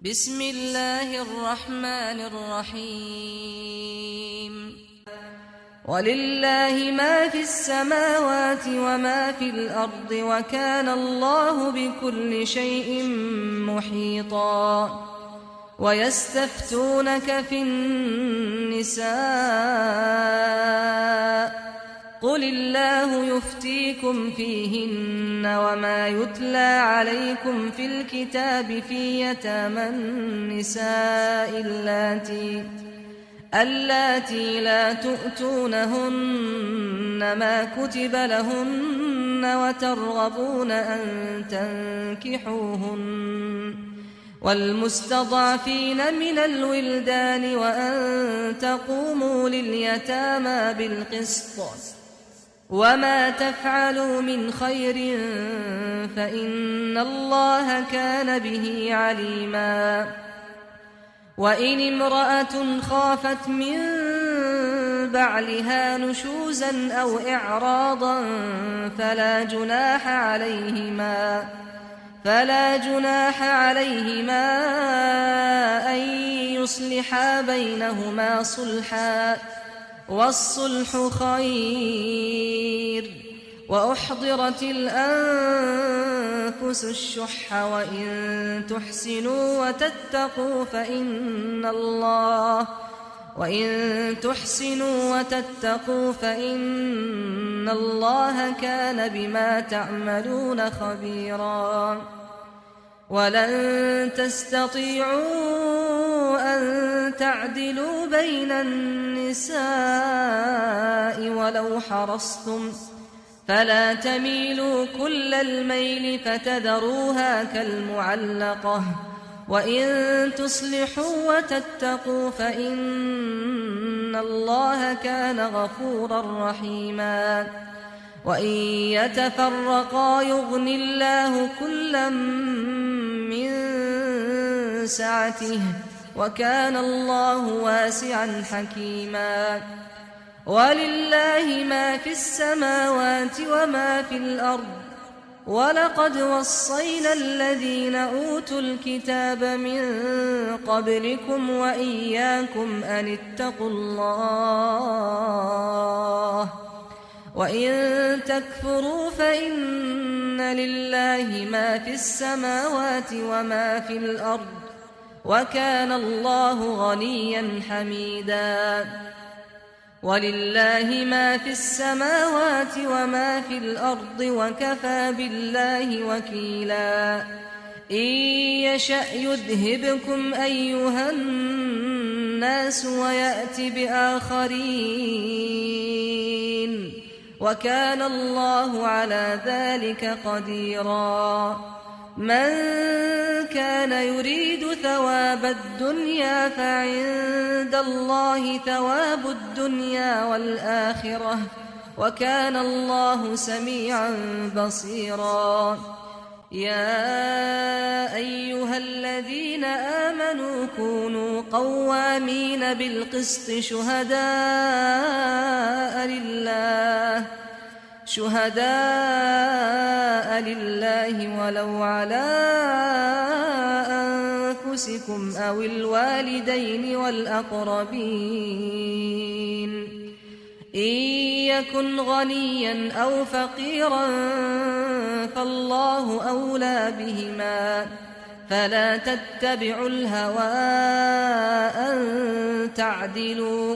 بسم الله الرحمن الرحيم ولله ما في السماوات وما في الأرض وكان الله بكل شيء محيطا ويستفتونك في النساء قل الله يفتيكم فيهن وما يتلى عليكم في الكتاب في يتامى النساء اللاتي لا تؤتونهن ما كتب لهن وترغبون أن تنكحوهن والمستضعفين من الولدان وأن تقوموا لليتامى بالقسط وما تفعلوا من خير فإن الله كان به عليما وإن امرأة خافت من بعلها نشوزا أو إعراضا فلا جناح عليهما أن يصلحا بينهما صلحا والصلح خير وأحضرت الأنفس الشح وإن تحسنوا وتتقوا فإن الله كان بما تعملون خبيرا ولن تستطيعوا أن تعدلوا بين النساء ولو حرصتم فلا تميلوا كل الميل فتذروها كالمعلقة وإن تصلحوا وتتقوا فإن الله كان غفورا رحيما وإن يتفرقا يغن الله كلا من سعته وكان الله واسعا حكيما ولله ما في السماوات وما في الأرض ولقد وصينا الذين أوتوا الكتاب من قبلكم وإياكم أن اتقوا الله وإن تكفروا فإن لله ما في السماوات وما في الأرض وكان الله غنيا حميدا ولله ما في السماوات وما في الأرض وكفى بالله وكيلا إن يشأ يذهبكم أيها الناس ويأت بآخرين وكان الله على ذلك قديرا من كان يريد ثواب الدنيا فعند الله ثواب الدنيا والآخرة وكان الله سميعا بصيرا يا أيها الذين آمنوا كونوا قوامين بالقسط شهداء لله ولو على أنفسكم أو الوالدين والأقربين إن يكن غنيا أو فقيرا فالله أولى بهما فلا تتبعوا الهوى أن تعدلوا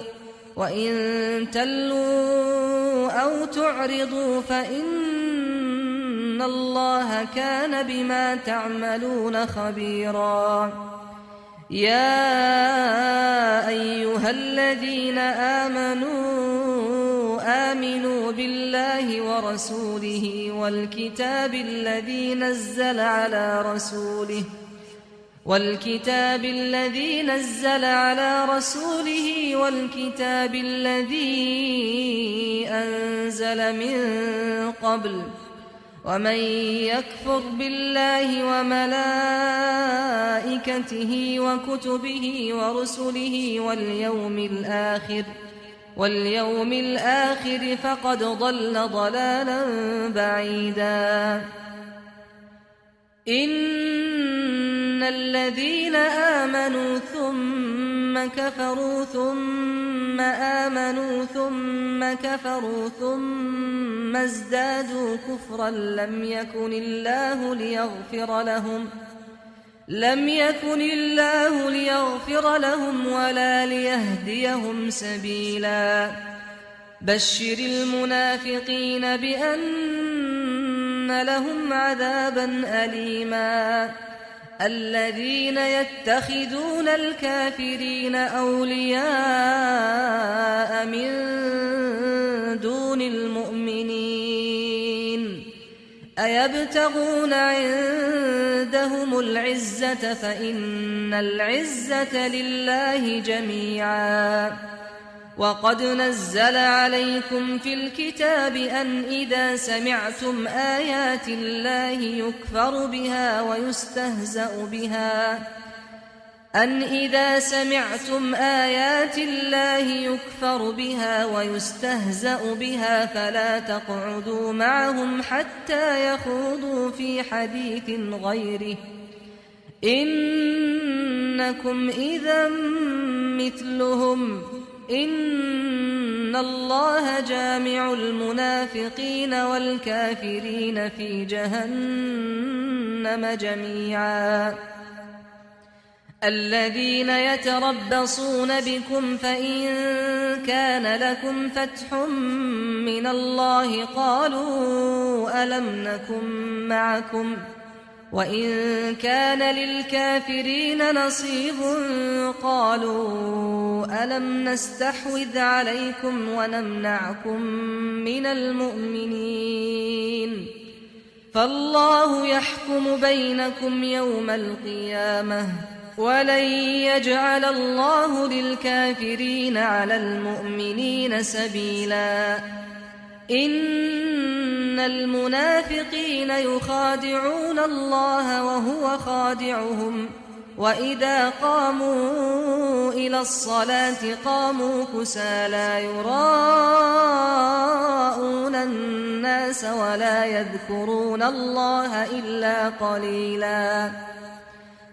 وإن تلوا أو تعرضوا فإن الله كان بما تعملون خبيرا يا أيها الذين آمنوا بالله ورسوله والكتاب الذي نزل على رسوله والكتاب الذي أنزل من قبل ومن يكفر بالله وملائكته وكتبه ورسله واليوم الآخر فقد ضل ضلالا بعيدا إن الذين آمنوا ثم كفروا ثم آمنوا ثم كفروا ثم ازدادوا كفرا لم يكن الله ليغفر لهم ولا ليهديهم سبيلا بشر المنافقين بأن لهم عذابا أليما الذين يتخذون الكافرين أولياء من دون المؤمنين أيبتغون عندهم العزة فإن العزة لله جميعا وقد نزل عليكم في الكتاب أن إذا سمعتم آيات الله يكفر بها ويستهزأ بها فلا تقعدوا معهم حتى يخوضوا في حديث غيره إنكم إذا مثلهم إن الله جامع المنافقين والكافرين في جهنم جميعا الذين يتربصون بكم فإن كان لكم فتح من الله قالوا ألم نكن معكم وإن كان للكافرين نصيب قالوا ألم نستحوذ عليكم ونمنعكم من المؤمنين فالله يحكم بينكم يوم القيامة ولن يجعل الله للكافرين على المؤمنين سبيلا إن المنافقين يخادعون الله وهو خادعهم وإذا قاموا إلى الصلاة قاموا كسالى يراءون الناس ولا يذكرون الله إلا قليلا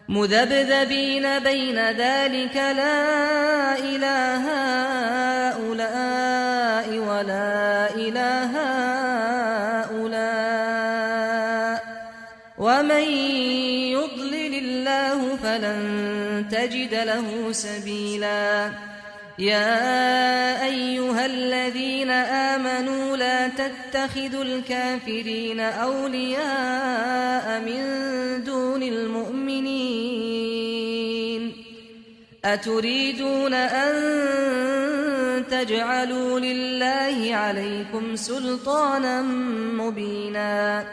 مذبذبين بين ذلك لا إله هؤلاء ولا إله هؤلاء ومن يضلل الله فلن تجد له سبيلا يا أيها الذين آمنوا لا تتخذوا الكافرين أولياء من دون المؤمنين أتريدون أن تجعلوا لله عليكم سلطانا مبينا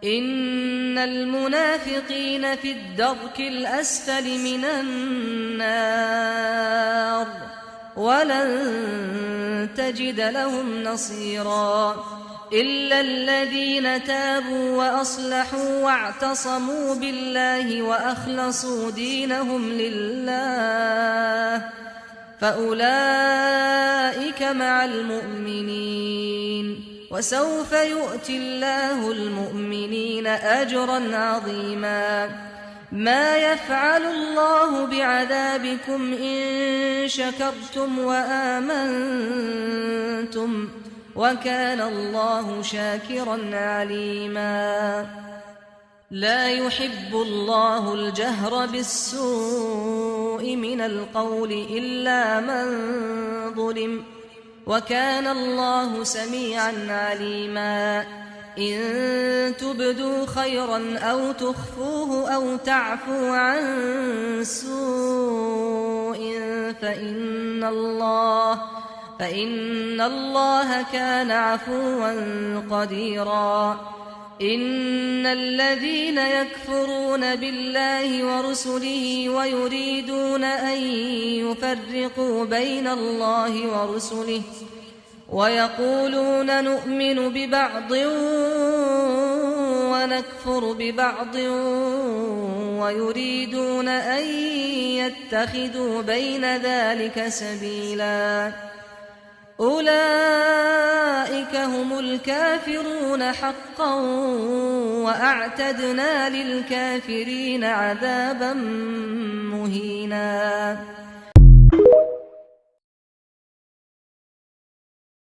إن المنافقين في الدرك الأسفل من النار ولن تجد لهم نصيرا إلا الذين تابوا وأصلحوا واعتصموا بالله وأخلصوا دينهم لله فأولئك مع المؤمنين وسوف يؤتي الله المؤمنين أجرا عظيما ما يفعل الله بعذابكم إن شكرتم وآمنتم وكان الله شاكرا عليما لا يحب الله الجهر بالسوء من القول إلا من ظلم وكان الله سميعا عليما إن تبدوا خيرا أو تخفوه أو تعفوا عن سوء فإن الله كان عفوا قديرا إن الذين يكفرون بالله ورسله ويريدون أن يفرقوا بين الله ورسله ويقولون نؤمن ببعض ونكفر ببعض ويريدون أن يتخذوا بين ذلك سبيلا أولئك هم الكافرون حقا وأعتدنا للكافرين عذابا مهينا.